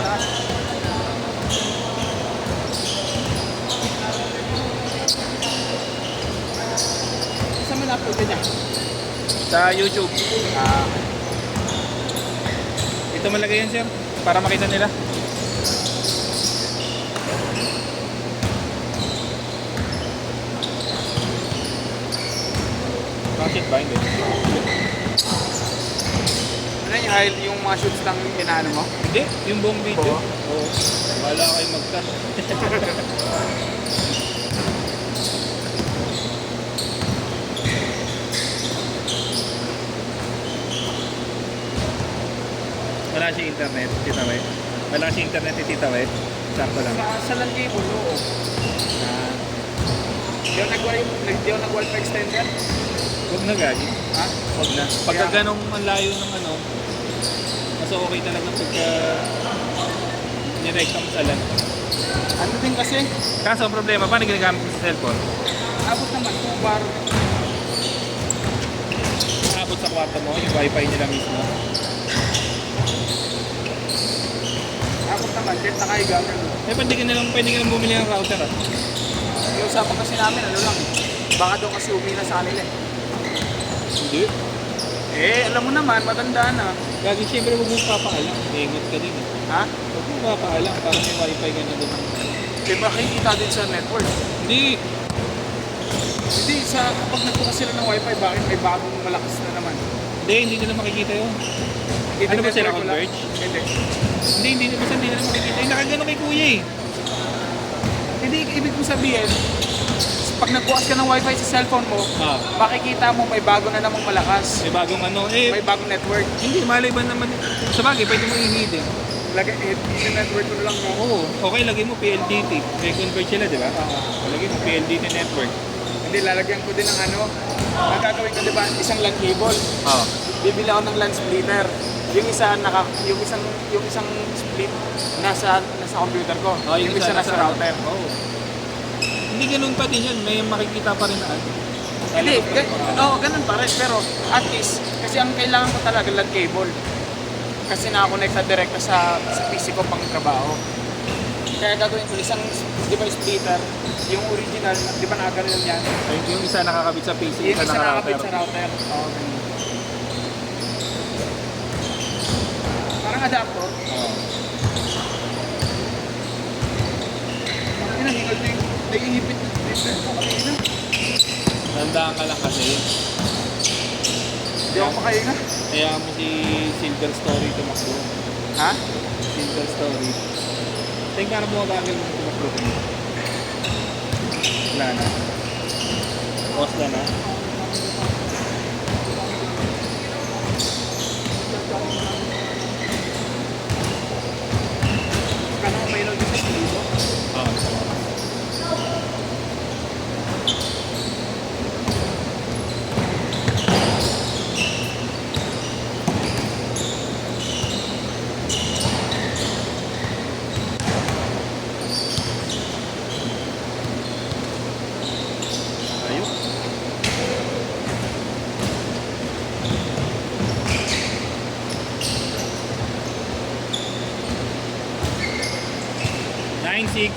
malakas. Saan mo na-upload niya? Sa YouTube. Ito malagay yan, sir. Para makita nila. Bakit ba? Hindi. Ano yung mga shoots lang yung inaano mo? Hindi, yung buong video. Oo. Oo. Wala kayo mag-cut. Wala si internet, Tita Wet. Wala si internet ni Tita Wet. Sakto lang. Sa land cable, oo. Ah, Di ako nag-wifi extender. huwag na gagi. Ha? Huwag na. Pagka ganong ang layo ng ano, mas okay talaga pagka nirekta mo sa LAN. Ano din kasi, Kaso ang problema, paano ginagamit mo sa cellphone? abot naman 2 bar. Abot sa kwarto mo, yung wifi nila mismo. Abot naman, kahit nakahiga. Eh, pwede ka nalang bumili ng router ah. Yung usapan kasi namin, ano lang, baka doon kasi umina sa kanila eh. Hindi. Alam mo naman, matanda na. Gagi, syempre huwag mong papaalam. Ingot ka din eh. Ha? Huwag mong papaalam para may wifi ka na doon. Diba kita din sa network? Hindi. Hindi, kapag nagbukas sila ng wifi, bakit may bagong malakas na naman? Hindi nila makikita yun. Ano ba sila, Converge? Hindi. Hindi nila makikita. Yung nakagano kay kuya eh. Hindi, ibig kong sabihin, pag nagbukas ka ng wifi sa cellphone mo, makikita mo may bago na namang malakas. May bagong ano eh. May bagong network. Hindi, malay ba naman. Sa bagay, pwede mo i-hidden. Lagay, yung network mo lang mo. Oo. Okay, lagay mo PLDT. May Converge sila, di ba? Lagay mo PLDT network. Hindi, lalagyan ko din ng ano. Ang gagawin ko, di ba, isang LAN cable. Oo. Bibili ako ng LAN splitter. Yung isang split nasa computer ko. Yung isa nasa router. Oo. Hindi ganun pa din yan. May makikita pa rin na ano. Hindi, ganun pa rin. Pero at least, kasi ang kailangan ko talaga LAN cable. Kasi nakakonekta direkta sa PC ko pang trabaho. Kaya gagawin ko isang, di ba, splitter. Yung original, di ba nakaganon yan? Yung isa nakakabit sa PC, Yung isa nakakabit naka-router. sa router. Oo, ganun. Parang adapter. Oo. Hingal na yung naiihipit na different ko kanina. Tandaan ka lang kasi. Hindi ako makahinga. Kaya mo si Silver Story tumakbo. Ha? Silver Story. Tingnan ka na bumabagay mo tumakbo. Wala na. Pause na na. Kano may load yung dito? Oo. Ayun. Nine six.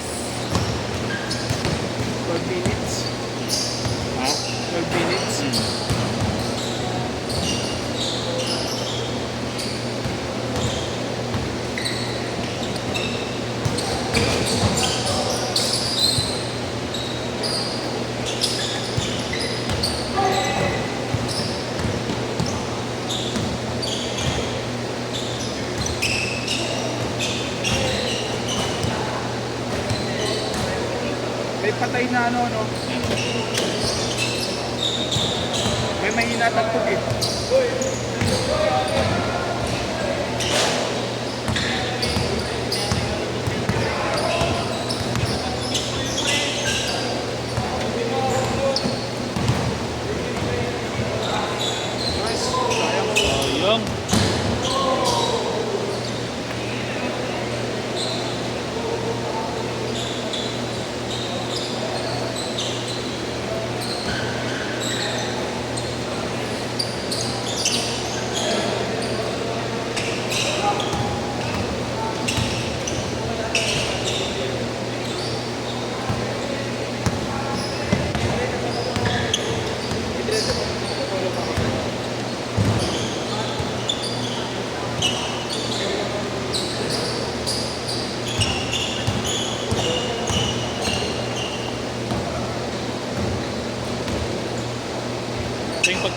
12 minutes. Ha? 12 minutes. May patay na ano, no? May mahina tagtog eh. Guys, sayang. Sayang.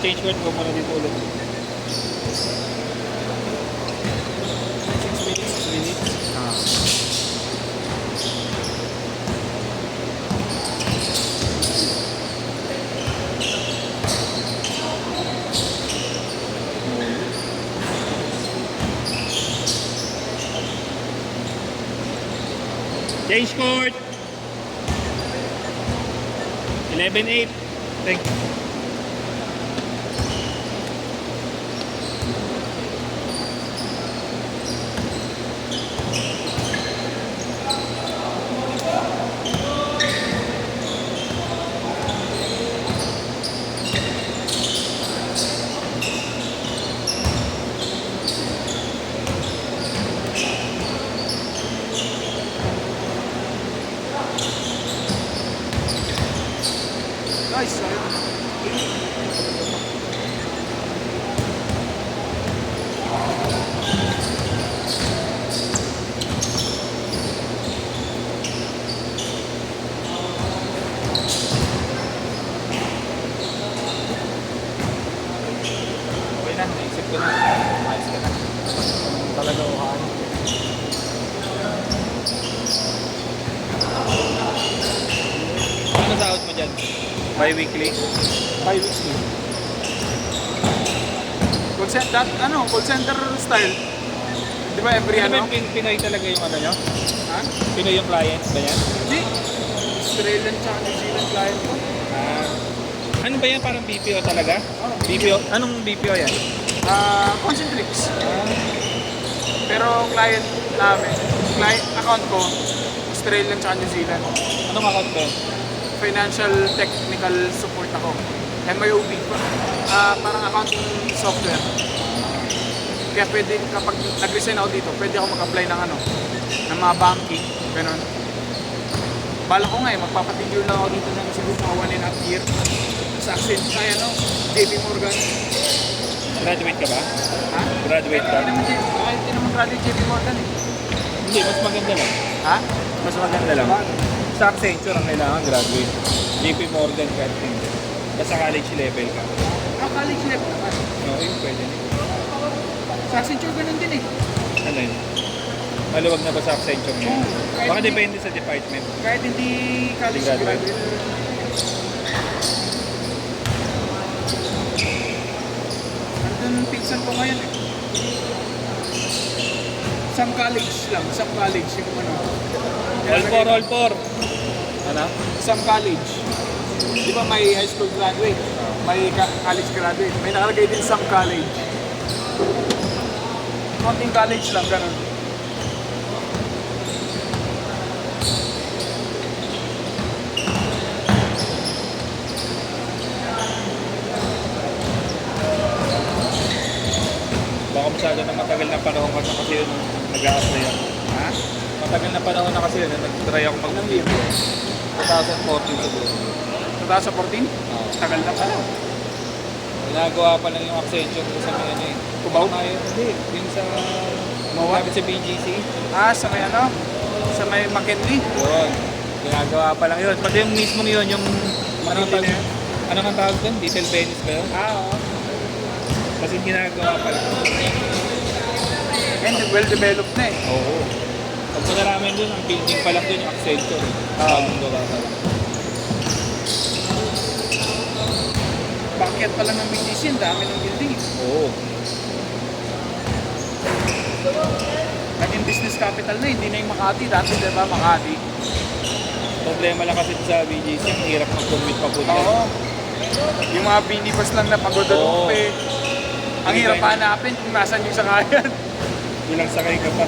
Change cord ko muna dito ulit. 6 minutes, 6 minutes. Change cord. 11.8. Thank you. Nice, ayun. Okay na, naisip ko na. Ayos ka na. Talaga uhaan. Ano sahod mo dyan? Bi-weekly? Bi-weekly. Call center style. Di ba every Ano ano? ba yung Pinoy talaga yung ano nyo? Ha? Pinoy yung clients ba yan? Hindi. Australian tsaka New Zealand client ko. Ah. Ano ba yan? Parang BPO talaga? Oh, BPO? Anong BPO yan? Concentrics. Pero client namin, account ko, Australian tsaka New Zealand. Anong account ba? Financial technical support ako. MIOB. Parang accounting software. Kaya pwede, kapag nag-resign ako dito, pwede ako mag-apply ng ano, ng mga banking, ganun. Bala ko nga magpapatigil lang ako dito ng siguro mga 1.5 year. Sa Accent, kaya JP Morgan. Graduate ka ba? Ha? Graduate ka? Kahit hindi naman graduate JP Morgan eh. Hindi, mas maganda lang. Ha? Mas maganda lang. Sa Accenture ang kailangan graduate. JP Morgan ka hindi. Basta college level ka. College level naman. Okay, pwede na. Sa Accenture ganun din eh. Ano yun? Maluwag na ba sa Accenture ngayon? Oo. Baka depende sa department. Kahit hindi college Hindi graduate. graduate. Nandun pinsan ko ngayon eh. Some college lang, some college yung ano. All for. Ano? Some college. Di ba may high school graduate? May college graduate. May nakalagay din some college. Konting college lang, ganun. Baka masyado na matagal na panahon ka na kasi yun nag-a-apply ako. Ha? Matagal na panahon na kasi yun nag-try ako mag-video. 2014 siguro. 2014? Tagal na pala. Ginagawa pa lang yung Accenture ko sa mga ano eh. Cubao? Hindi, yung sa... Mawa? Sa BGC. Sa may ano? Sa may McKinley? Yun. Ginagawa pa lang yun. Pati yung mismong yun, yung... Anong McKinley tawag? na yun? Anong ang tawag doon? Detail Venice ba yun? Oo. Kasi ginagawa pa lang. And well developed na eh. Oo. Pag namin doon, ang building pa lang doon yung Accenture. Bagong gawa pa lang. Bakit pala ng BGC, ang dami ng building eh. Oo. Naging business capital na, hindi na yung Makati. Dati diba Makati? Problema lang kasi sa BGC, ang hirap mag-commute pa po dyan. Oo. Yung mga binibas lang na Oo. pagod-umpe. Ang hirap hanapin kung nasan yung sakayan. Ilang sakay ka pa.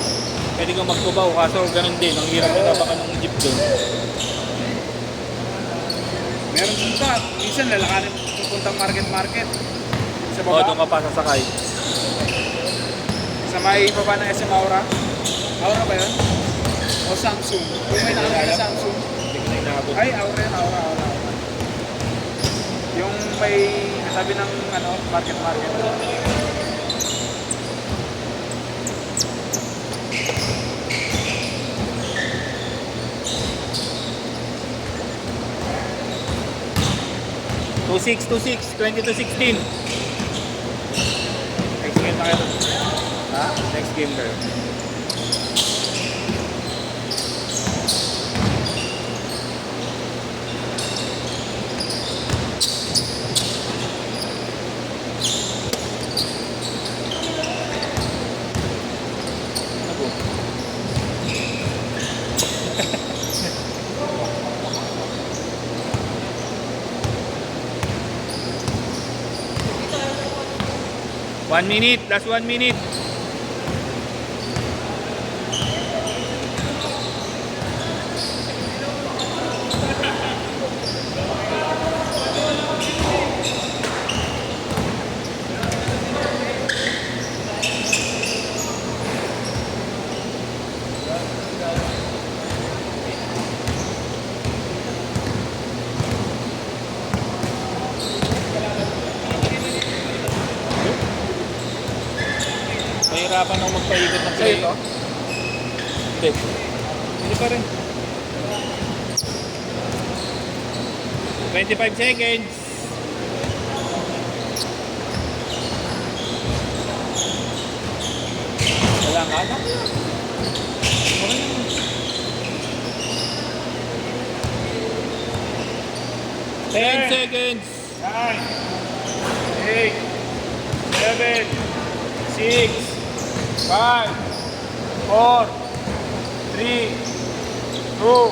Pwede kang magkubaw, kaso ganun din. Ang hirap na baka ng jeep doon. Meron din pa. Minsan lalakarin pupuntang market. Sa Oo, doon baba. ka pa sasakay. Sa may baba ng SM Aura. Aura ba yun? O Samsung. Kung may nakalagay na Samsung. Hindi ko na inaabot. Ay, Aura yun. Aura. Yung may kasabi ng ano, market. Two 20 to 16. game kayo. Ako. One minute, last 1 minute. Mahirapan akong magpaikot ng play. Sa'yo to? Hindi. Hindi pa rin. 25 seconds. Wala nga na. 10 seconds. 9, 8, 7, 6, 5, 4, 3, 2,